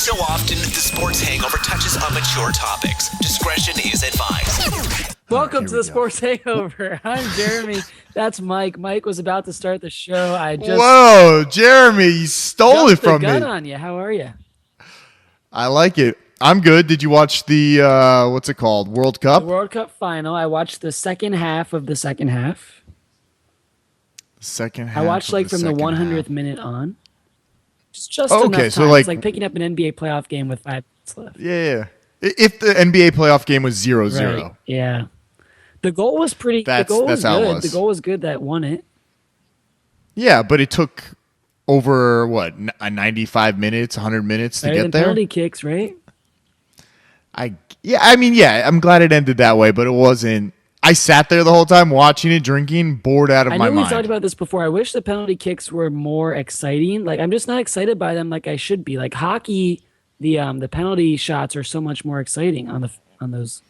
so often, the Sports Hangover touches on mature topics. Discretion is advised. Welcome to the Sports Hangover. I'm Jeremy. That's Mike. Mike was about to start the show. Whoa, Jeremy, you stole it from me. Gun on you. How are you? I like it. I'm good. Did you watch the what's it called? World Cup? The World Cup final. I watched the second half of the second half. Second half. I watched from the 100th minute on. Just enough time. So it's like picking up an NBA playoff game with 5 minutes left. Yeah. If the NBA playoff game was 0-0. Right. Yeah. The goal was pretty. That's the goal was how good. it was. The goal was good that won it. Yeah, but it took over 95 minutes, 100 minutes to get there. Penalty kicks, right? I'm glad it ended that way, but it wasn't. I sat there the whole time watching it, drinking, bored out of my mind. I know we talked about this before. I wish the penalty kicks were more exciting. Like, I'm just not excited by them like I should be. Like hockey, the penalty shots are so much more exciting on those.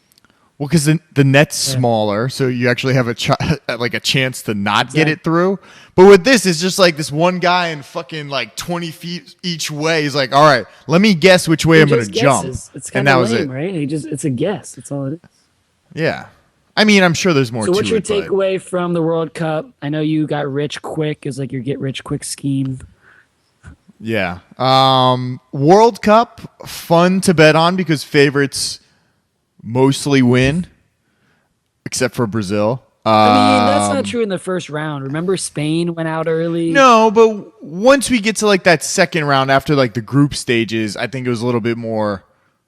Well, because the net's smaller, so you actually have a chance to not get it through. But with this, it's just like this one guy in fucking 20 feet each way. He's like, all right, let me guess which way I'm going to jump. It's kind of lame, right? It's a guess. That's all it is. Yeah. I mean, I'm sure there's more to it. So what's your takeaway from the World Cup? I know you got rich quick. It's like your get rich quick scheme. Yeah. World Cup, fun to bet on because favorites mostly win, except for Brazil. That's not true in the first round. Remember Spain went out early? No, but once we get to that second round after the group stages, I think it was a little bit more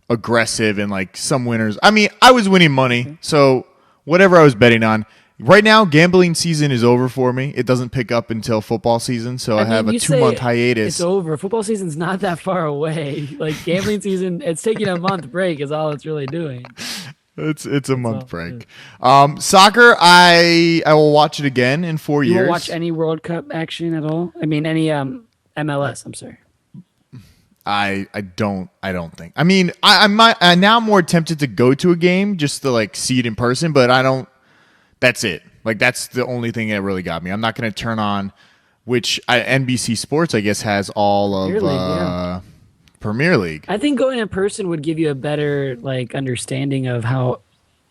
aggressive and some winners. I mean, I was winning money, so whatever I was betting on. Right now, gambling season is over for me. It doesn't pick up until football season, so I have a 2-month hiatus. It's over. Football season's not that far away. Gambling season, it's taking a month break is all it's really doing. It's a month break. Soccer, I will watch it again in 4 years. You won't watch any World Cup action at all? I mean, any MLS, I'm sorry. I don't think. I mean, I'm now more tempted to go to a game just to see it in person, but I don't. That's it. That's the only thing that really got me. I'm not going to turn on, which NBC Sports I guess has all of Premier League. I think going in person would give you a better understanding of how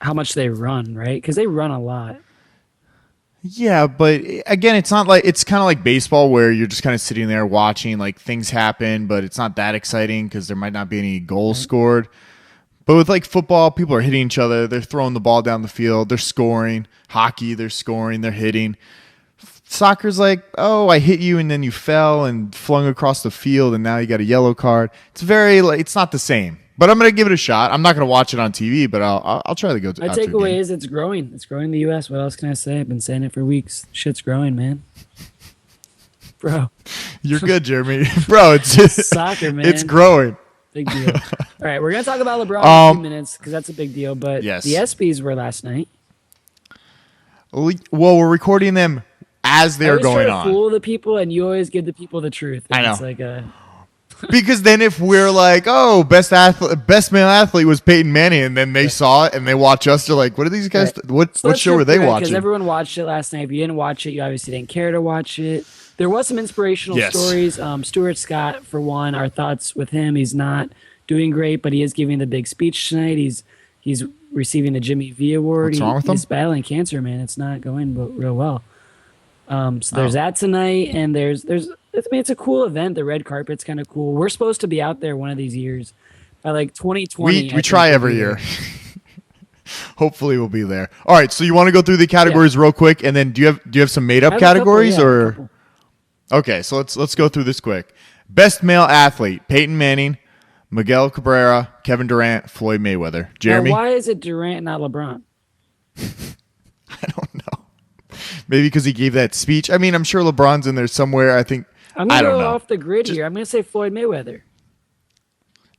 much they run, right? Because they run a lot. Yeah, but again, it's not it's kind of like baseball where you're just kind of sitting there watching things happen, but it's not that exciting because there might not be any goals scored. But with football, people are hitting each other. They're throwing the ball down the field. They're scoring. Hockey, they're scoring. They're hitting. Soccer's oh, I hit you and then you fell and flung across the field and now you got a yellow card. It's very it's not the same. But I'm gonna give it a shot. I'm not gonna watch it on TV, but I'll try to go to. My takeaway is it's growing. It's growing in the U.S. What else can I say? I've been saying it for weeks. Shit's growing, man. Bro, you're good, Jeremy. Bro, it's soccer, man. It's growing. Big deal. All right, we're gonna talk about LeBron in a few minutes because that's a big deal. But yes. The ESPYs were last night. Well, we're recording them as they're going on. I always try to fool the people, and you always give the people the truth. And I know. It's like a. Because then if we're best male athlete was Peyton Manning, and then they saw it and they watch us, they're like, what are these guys? Right. What show were they watching? Because everyone watched it last night. If you didn't watch it, you obviously didn't care to watch it. There was some inspirational stories. Stuart Scott, for one, our thoughts with him. He's not doing great, but he is giving the big speech tonight. He's receiving the Jimmy V Award. What's wrong with him? He's battling cancer, man. It's not going real well. So there's that tonight, and it's a cool event. The red carpet's kind of cool. We're supposed to be out there one of these years. By 2020. We try every year. Hopefully we'll be there. All right, so you want to go through the categories real quick, and then do you have some made up categories or? Okay, so let's go through this quick. Best male athlete: Peyton Manning, Miguel Cabrera, Kevin Durant, Floyd Mayweather. Jeremy, now, why is it Durant, not LeBron? I don't know. Maybe because he gave that speech. I mean, I'm sure LeBron's in there somewhere. I think. I'm gonna go off the grid here. I'm gonna say Floyd Mayweather.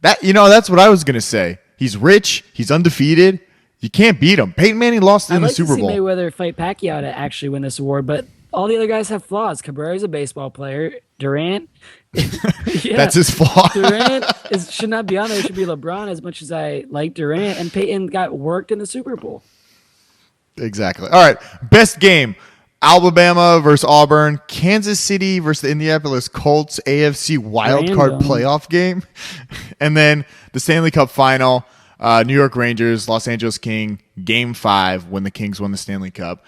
That's what I was gonna say. He's rich. He's undefeated. You can't beat him. Peyton Manning lost in the Super Bowl. I'd like to see Mayweather fight Pacquiao to actually win this award, but all the other guys have flaws. Cabrera's a baseball player. Durant, that's his flaw. Durant should not be on there. It should be LeBron. As much as I like Durant, and Peyton got worked in the Super Bowl. Exactly. All right. Best game. Alabama versus Auburn, Kansas City versus the Indianapolis Colts AFC wildcard Random. playoff game, and then the Stanley Cup final, New York Rangers, Los Angeles King, Game 5 when the Kings won the Stanley Cup.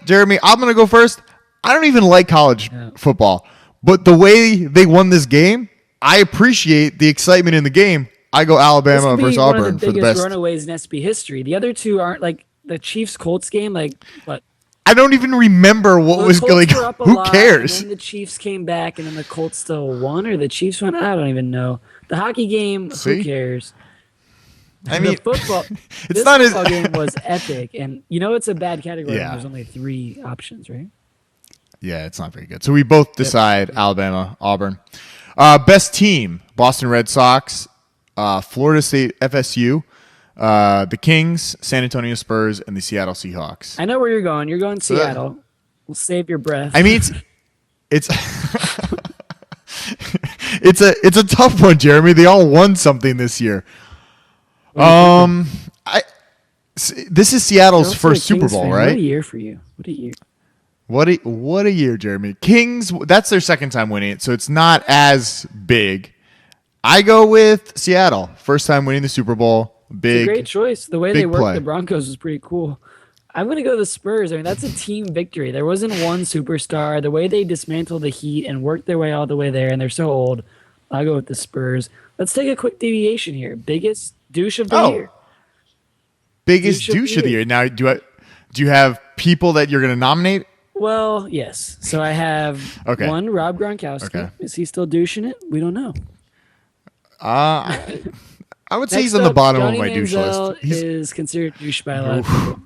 Jeremy, I'm going to go first. I don't even like college football, but the way they won this game, I appreciate the excitement in the game. I go Alabama versus Auburn for the best. One of the biggest runaways in SB history. The other two aren't like the Chiefs-Colts game, like what? I don't even remember what was going on. Who cares? And then the Chiefs came back, and then the Colts still won, or the Chiefs won? I don't even know. The hockey game, who cares? I mean, the football, it's not football game was epic, and it's a bad category. Yeah. There's only 3 options, right? Yeah, it's not very good. So we both decide Alabama, Auburn. Best team, Boston Red Sox, Florida State FSU, the Kings, San Antonio Spurs, and the Seattle Seahawks. I know where you're going. You're going Seattle. We'll save your breath. I mean, it's it's a tough one, Jeremy. They all won something this year. This is Seattle's first Super Bowl, right? What a year for you. What a year. What a year, Jeremy. Kings, that's their second time winning it, so it's not as big. I go with Seattle. First time winning the Super Bowl. Big. It's a great choice. The way they worked play. the Broncos was pretty cool. I'm going to go the Spurs. I mean, that's a team victory. There wasn't one superstar. The way they dismantled the Heat and worked their way all the way there, and they're so old, I'll go with the Spurs. Let's take a quick deviation here. Biggest douche of the year. Biggest douche of the year. Now, do you have people that you're going to nominate? Well, yes. So I have one, Rob Gronkowski. Okay. Is he still douching it? We don't know. I would say Next he's on the up, bottom Johnny of my douche Manziel list. He's is considered douche by a lot of people.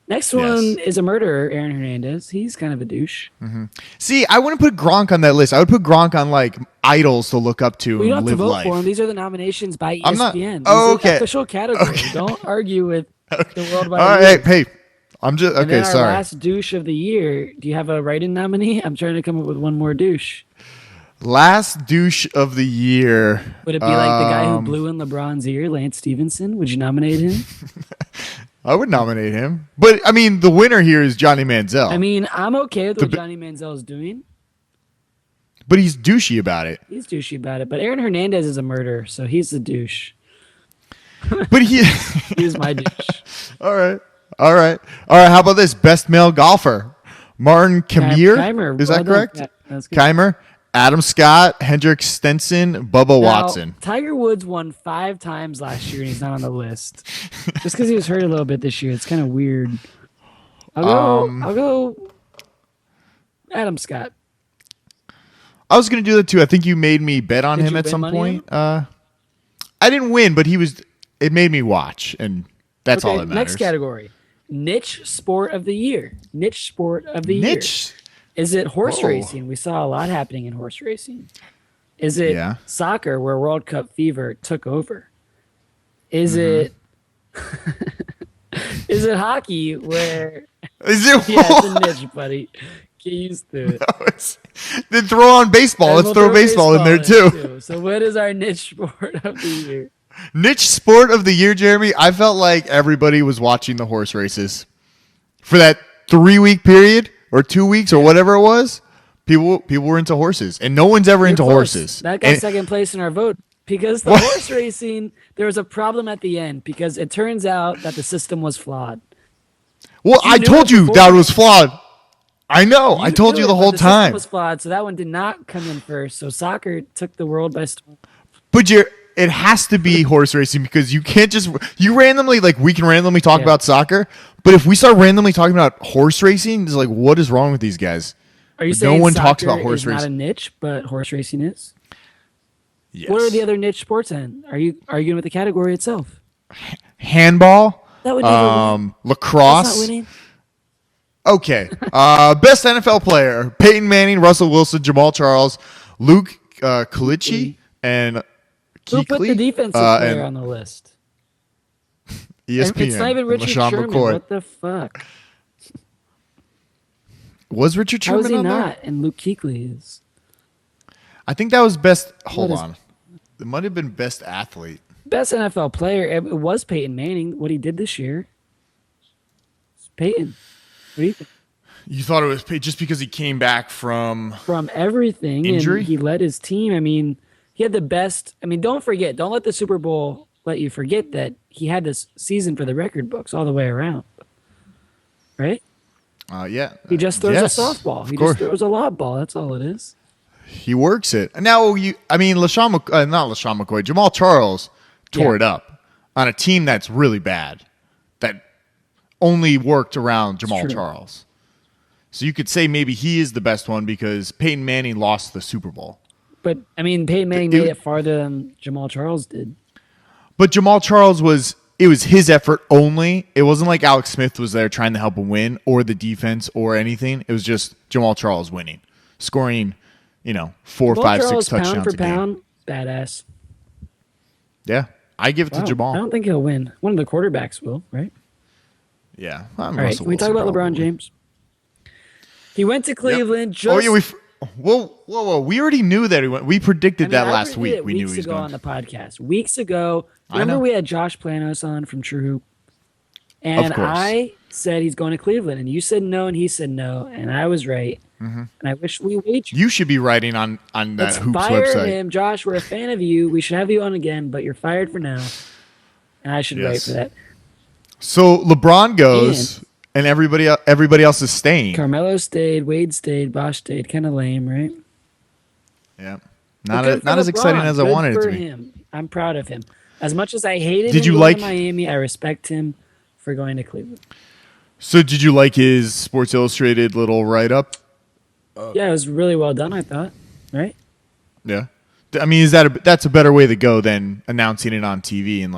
Next one is a murderer, Erin Hernandez. He's kind of a douche. Mm-hmm. See, I wouldn't put Gronk on that list. I would put Gronk on like idols to look up to We don't and have to live vote life. for him. These are the nominations by ESPN. I'm not. These Oh, are okay. the official category. Okay. Don't argue with the worldwide. All right, hey, I'm just And okay. then our Sorry. last douche of the year. Do you have a write-in nominee? I'm trying to come up with one more douche. Last douche of the year. Would it be like the guy who blew in LeBron's ear, Lance Stevenson? Would you nominate him? I would nominate him, but I mean, the winner here is Johnny Manziel. I mean, I'm okay with what Johnny Manziel is doing. But he's douchey about it. He's douchey about it. But Aaron Hernandez is a murderer, so he's the douche. But he's my douche. All right. How about this? Best male golfer, Martin Keimer. Is that correct? Yeah, that's good. Keimer, Adam Scott, Hendrik Stenson, Bubba Watson. Tiger Woods won 5 times last year, and he's not on the list. Just because he was hurt a little bit this year, it's kind of weird. I'll go Adam Scott. I was going to do that too. I think you made me bet on him at some point. I didn't win, but it made me watch, and that's all that matters. Next category. Niche sport of the year. Niche sport of the year. Is it horse racing? We saw a lot happening in horse racing. Is it soccer, where World Cup fever took over? Is it is it hockey, where it's a niche, buddy. Get used to it. No, then throw on baseball. Let's throw baseball in there too. So what is our niche sport of the year? Niche sport of the year, Jeremy. I felt like everybody was watching the horse races for that 3-week period or 2 weeks or whatever it was. People were into horses, and no one's ever into horses. That got second place in our vote because the horse racing, there was a problem at the end because it turns out that the system was flawed. Well, I told you that was flawed. I know. I told you the whole time. System was flawed, so that one did not come in first. So soccer took the world by storm. But it has to be horse racing because you can't just we can randomly talk about soccer, but if we start randomly talking about horse racing, it's like, what is wrong with these guys? Are you saying no one soccer talks about horse is racing? Not a niche, but horse racing is? Yes. What are the other niche sports then? Are you arguing with the category itself? Handball, that would never lacrosse. That's not winning. Okay. Best NFL player: Peyton Manning, Russell Wilson, Jamal Charles, Luke Kulichi, and Who put the defensive player on the list? ESPN. It's not even Richard Sherman. McCoy. What the fuck? Was Richard Sherman How is he on not? there? And Luke Kuechly is. I think that was best. Hold on. It might have been best athlete. Best NFL player. It was Peyton Manning. What he did this year. It's Peyton. What do you think? You thought it was just because he came back from everything injury? And he led his team. I mean, he had the best. I mean, don't let the Super Bowl let you forget that he had this season for the record books all the way around. Right? Yeah. He just throws a softball. He just throws a lob ball. That's all it is. He works it. Now, not LaShawn McCoy, Jamal Charles tore it up on a team that's really bad, that only worked around Jamal Charles. So you could say maybe he is the best one because Peyton Manning lost the Super Bowl. But, I mean, Peyton Manning made it farther than Jamal Charles did. But Jamal Charles was his effort only. It wasn't like Alex Smith was there trying to help him win or the defense or anything. It was just Jamal Charles winning, scoring, 4, 5, 6 touchdowns pound for a game. pound, badass. Yeah, I give it to Jamal. I don't think he'll win. One of the quarterbacks will, right? Yeah. All right, can we talk about LeBron James? He went to Cleveland just... Oh, yeah, whoa. We already knew that he went. We predicted that last week. We knew he was going. On the podcast. Weeks ago. Remember we had Josh Planos on from True Hoop? And I said he's going to Cleveland. And you said no, and he said no. And I was right. Mm-hmm. And I wish we waged. You should be writing on that Hoops fire website. Him, Josh. We're a fan of you. We should have you on again, but you're fired for now. And I should write for that. So LeBron goes... And everybody else is staying. Carmelo stayed, Wade stayed, Bosh stayed. Kind of lame, right? Yeah, not as exciting as I wanted it to be. Him. I'm proud of him. As much as I hated him going to Miami, I respect him for going to Cleveland. So, did you like his Sports Illustrated little write-up? Yeah, it was really well done. I thought, right? Yeah, I mean, that's a better way to go than announcing it on TV and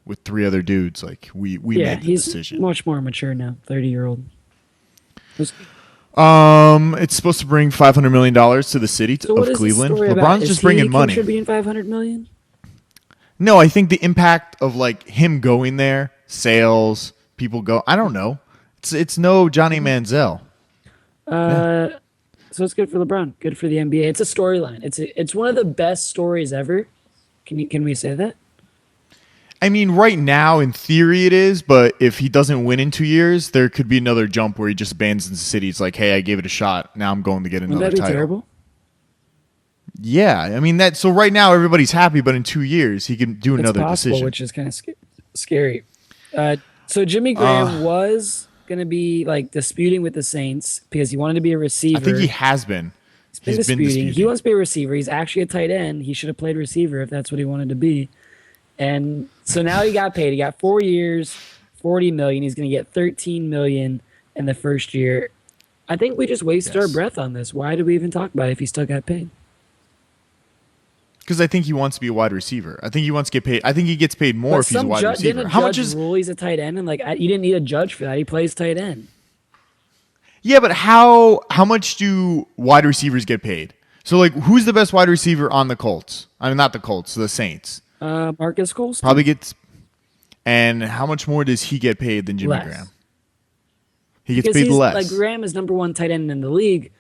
with 3 other dudes, we made the decision. He's much more mature now, 30-year-old. It's supposed to bring $500 million to the city of Cleveland. LeBron's just bringing money. Is he contributing $500 million? No, I think the impact of him going there, sales, people go. I don't know. It's no Johnny Manziel. So it's good for LeBron, good for the NBA. It's a storyline. It's one of the best stories ever. Can we say that? I mean, right now, in theory, it is. But if he doesn't win in 2 years, there could be another jump where he just abandons the city. It's like, hey, I gave it a shot. Now I'm going to get another title. Would that be terrible? Yeah, I mean that. So right now, everybody's happy, but in 2 years, he can do another decision, which is kind of scary. So Jimmy Graham was going to be disputing with the Saints because he wanted to be a receiver. I think he has been. He's been disputing. He wants to be a receiver. He's actually a tight end. He should have played receiver if that's what he wanted to be. And so now he got paid. He got 4 years, $40 million. He's going to get $13 million in the first year. I think we just wasted our breath on this. Why did we even talk about it if he still got paid? Because I think he wants to be a wide receiver. I think he wants to get paid. I think he gets paid more if he's a wide receiver. How much is rule he's a tight end? And you didn't need a judge for that. He plays tight end. Yeah, but how much do wide receivers get paid? So who's the best wide receiver on the Colts? I mean, not the Colts, the Saints. Marcus Colston probably gets. And how much more does he get paid than Jimmy Graham? He gets paid less. Graham is number 1 tight end in the league.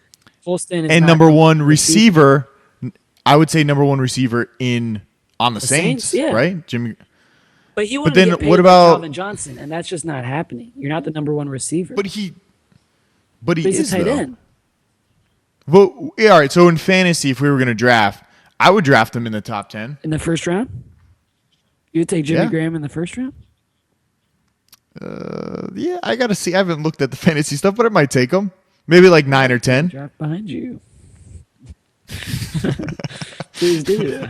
Colston is and number 1 receiver. I would say number 1 receiver on the Saints, right? Jimmy. But he wanted to get paid what about Calvin Johnson, and that's just not happening. You're not the number 1 receiver. But he he's is a tight end. Well, yeah, all right. So in fantasy, if we were going to draft, I would draft him in the top 10 in the first round. You would take Jimmy Graham in the first round? Yeah, I got to see. I haven't looked at the fantasy stuff, but I might take him. Maybe 9 or 10. Draft behind you. Please do.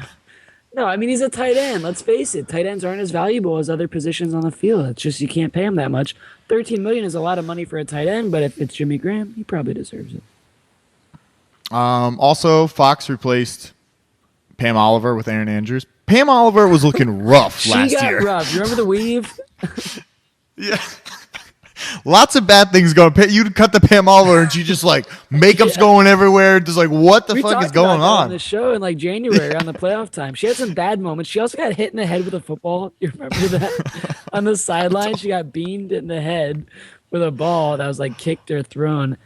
No, I mean, he's a tight end. Let's face it. Tight ends aren't as valuable as other positions on the field. It's just you can't pay him that much. $13 million is a lot of money for a tight end, but if it's Jimmy Graham, he probably deserves it. Also, Fox replaced Pam Oliver with Erin Andrews. Pam Oliver was looking rough last year. She got rough. You remember the weave? Yeah. Lots of bad things going. You'd cut the Pam Oliver and she just makeup's going everywhere. Just what the fuck is going on? The show in January on the playoff time. She had some bad moments. She also got hit in the head with a football. You remember that? On the sideline, she got beamed in the head with a ball that was kicked or thrown.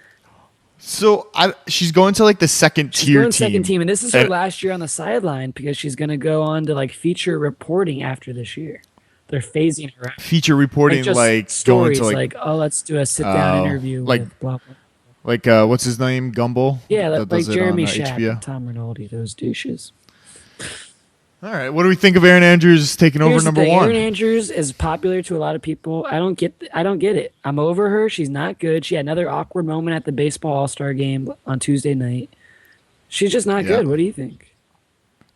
So she's going to the second tier team. Second team, and this is her last year on the sideline because she's going to go on to feature reporting after this year. They're phasing her out. Feature reporting, stories, going to oh, let's do a sit down interview with blah blah. Like what's his name? Gumbel. Yeah, that like does it Jeremy on Shack HBO. and Tom Rinaldi, those douches. All right. What do we think of Erin Andrews taking over Here's the number thing, one? Erin Andrews is popular to a lot of people. I don't get it. I'm over her. She's not good. She had another awkward moment at the baseball All-Star game on Tuesday night. She's just not good. What do you think?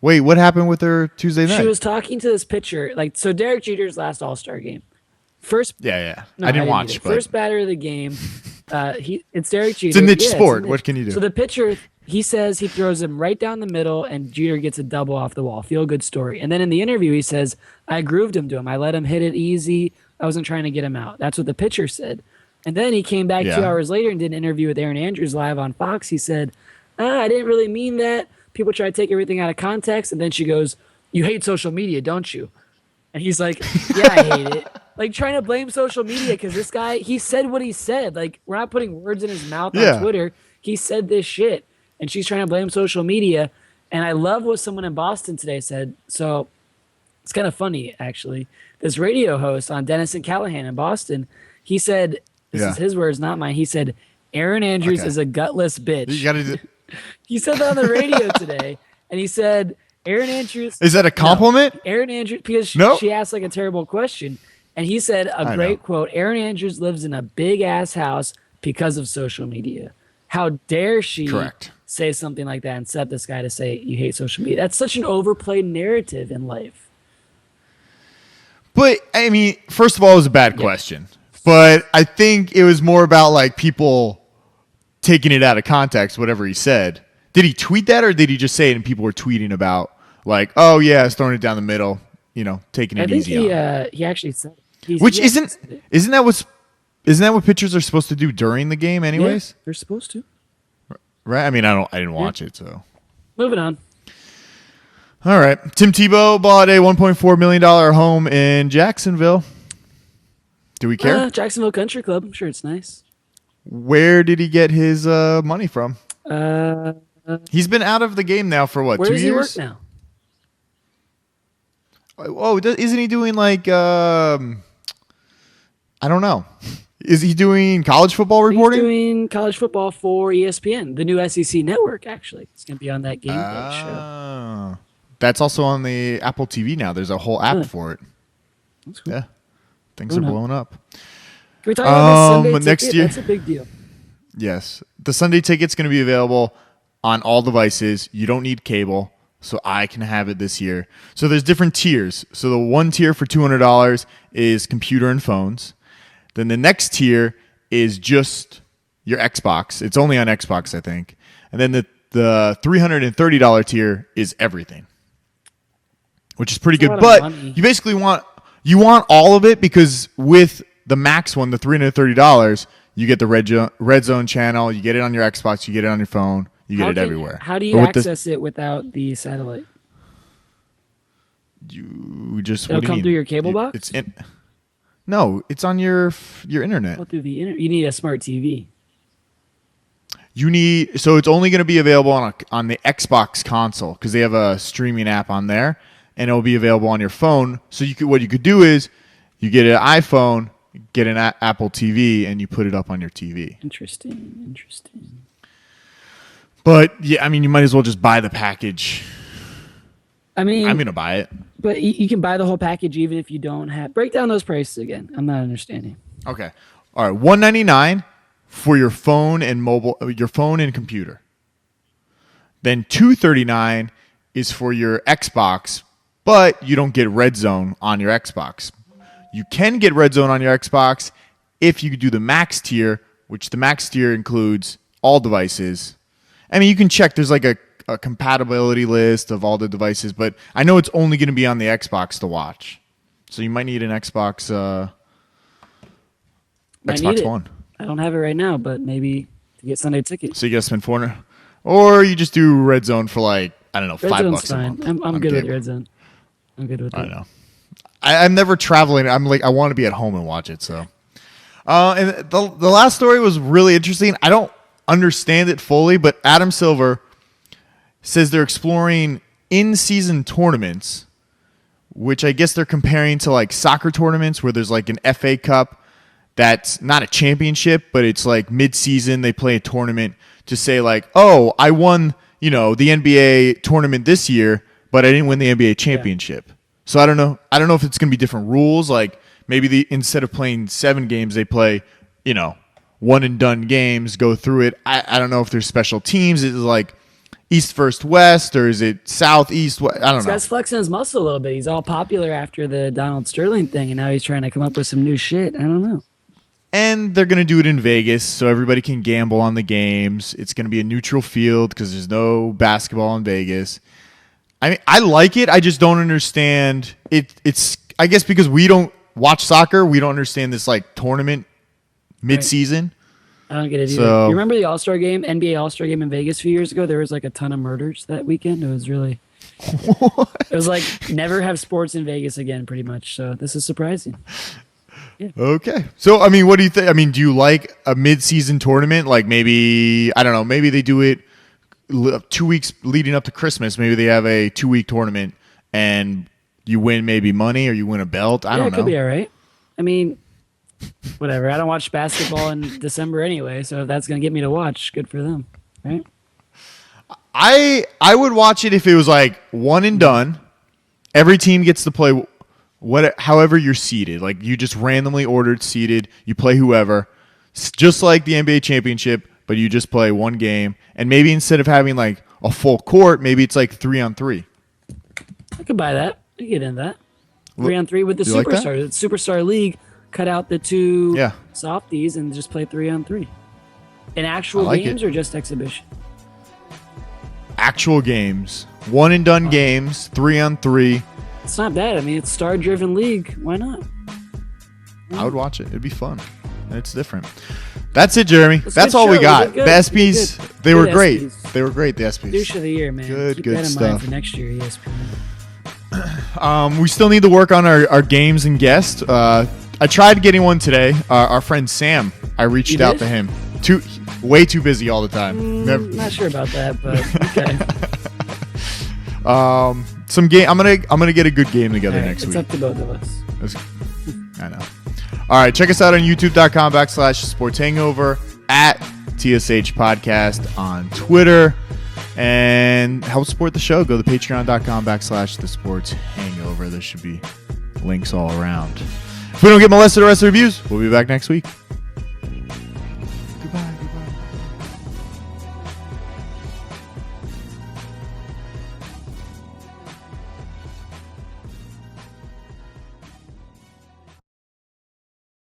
Wait, what happened with her Tuesday night? She was talking to this pitcher, so Derek Jeter's last All-Star game. First, Yeah. no, I didn't watch. But First batter of the game. It's Derek Jeter. it's a niche sport. What can you do? So the pitcher, he says he throws him right down the middle, and Jeter gets a double off the wall. Feel good story. And then in the interview, he says, "I grooved him to him. I let him hit it easy. I wasn't trying to get him out." That's what the pitcher said. And then he came back 2 hours later and did an interview with Erin Andrews live on Fox. He said, "I didn't really mean that. People try to take everything out of context." And then she goes, "You hate social media, don't you?" And he's like, "Yeah, I hate it." Like trying to blame social media because this guy, he said what he said. Like, we're not putting words in his mouth on Twitter. He said this shit. And she's trying to blame social media. And I love what someone in Boston today said. So it's kind of funny, actually. This radio host on Dennis and Callahan in Boston, he said, this is his words, not mine. He said, "Erin Andrews is a gutless bitch." You gotta do- He said that on the radio today. And he said, Erin Andrews. Is that a compliment? No, Erin Andrews, because she asked like a terrible question. And he said a great quote, "Erin Andrews lives in a big ass house because of social media. How dare she say something like that and set this guy to say you hate social media?" That's such an overplayed narrative in life. But I mean, first of all, it was a bad question. But I think it was more about like people taking it out of context, whatever he said. Did he tweet that, or did he just say it and people were tweeting about like, "Oh yeah, I was throwing it down the middle, taking it easy"? He actually said it. Isn't that what pitchers are supposed to do during the game anyways? Yeah, they're supposed to. Right? I mean, I didn't watch it, so. Moving on. All right. Tim Tebow bought a $1.4 million home in Jacksonville. Do we care? Jacksonville Country Club. I'm sure it's nice. Where did he get his money from? He's been out of the game now for what, 2 years? Where does he work now? Oh, isn't he doing like I don't know. Is he doing college football reporting? He's doing college football for ESPN, the new SEC network, actually. It's going to be on that game day show. That's also on the Apple TV now. There's a whole app for it. That's cool. Yeah. Things are blowing up. Can we talk about this Sunday next ticket? year? That's a big deal. Yes. The Sunday ticket's going to be available on all devices. You don't need cable, so I can have it this year. So there's different tiers. So the one tier for $200 is computer and phones. Then the next tier is just your Xbox. It's only on Xbox, I think. And then the $330 tier is everything, which is pretty good. But you basically want all of it, because with the max one, the $330, you get the red zone channel. You get it on your Xbox. You get it on your phone. You get it everywhere. How do you access it without the satellite? You just It'll come through your cable box? No, it's on your internet. Well, through the internet. You need a smart TV. So it's only going to be available on the Xbox console, because they have a streaming app on there, and it'll be available on your phone. So what you could do is you get an iPhone, get an Apple TV, and you put it up on your TV. Interesting. But yeah, I mean, you might as well just buy the package. I mean, I'm going to buy it. But you can buy the whole package even if you don't have. Break down those prices again. I'm not understanding. Okay. All right. $199 for your phone and computer. Then $239 is for your Xbox, but you don't get Red Zone on your Xbox. You can get Red Zone on your Xbox if you do the max tier, which the max tier includes all devices. I mean, you can check. There's like a compatibility list of all the devices, but I know it's only going to be on the Xbox to watch. So you might need an Xbox One. I don't have it right now, but maybe to get Sunday ticket. So you got to spend $400, or you just do Red Zone for like, I don't know, Red $5 Zone's a fine. month. I'm good with Red Zone. I'm good with it. I know. I'm never traveling. I'm like, I want to be at home and watch it. So, and the last story was really interesting. I don't understand it fully, but Adam Silver says they're exploring in-season tournaments, which I guess they're comparing to like soccer tournaments where there's like an FA Cup that's not a championship, but it's like mid-season. They play a tournament to say like, oh, I won, the NBA tournament this year, but I didn't win the NBA championship. Yeah. So I don't know if it's going to be different rules. Like maybe instead of playing 7 games, they play, one and done games, go through it. I don't know if there's special teams. Is it like East versus West, or is it South, East, West? I don't know. This guy's flexing his muscle a little bit. He's all popular after the Donald Sterling thing, and now he's trying to come up with some new shit. I don't know. And they're going to do it in Vegas, so everybody can gamble on the games. It's going to be a neutral field because there's no basketball in Vegas. I mean, I like it. I just don't understand it. It's, I guess, because we don't watch soccer, we don't understand this like tournament mid-season. Right. I don't get it either. So, you remember the All-Star game, NBA All-Star game in Vegas a few years ago? There was like a ton of murders that weekend. It was really... What? It was like never have sports in Vegas again, pretty much. So this is surprising. Yeah. Okay. So, I mean, what do you think? I mean, do you like a mid-season tournament? Like maybe, I don't know, maybe they do it 2 weeks leading up to Christmas. Maybe they have a 2-week tournament and you win maybe money or you win a belt. I don't know. It could be all right. I mean... Whatever. I don't watch basketball in December anyway, so if that's going to get me to watch, good for them, right? I would watch it if it was like one and done. Every team gets to play however you're seeded. Like you just randomly ordered seeded. You play whoever. It's just like the NBA championship, but you just play one game. And maybe instead of having like a full court, maybe it's like 3-on-3. I could buy that. I could get into that. 3-on-3 with the Superstars. Like the Superstar League. Cut out the 2 softies and just play 3-on-3. In actual games or just exhibition? Actual games. One and done games, 3-on-3. It's not bad. I mean, it's star-driven league. Why not? I would watch it. It'd be fun. It's different. That's it, Jeremy. That's all we got. The ESPYs, they were great. They were great, the ESPYs. Douche of the year, man. Keep that in stuff. mind for next year, ESPN. We still need to work on our games and guests. I tried getting one today. Our friend Sam, I reached out to him. Way too busy all the time. Not sure about that, but okay. Some game. I'm gonna get a good game together next week. It's up to both of us. I know. All right, check us out on YouTube.com/Sports Hangover, at TSH Podcast on Twitter, and help support the show. Go to Patreon.com/The Sports Hangover. There should be links all around. If we don't get molested or rest of the reviews, we'll be back next week.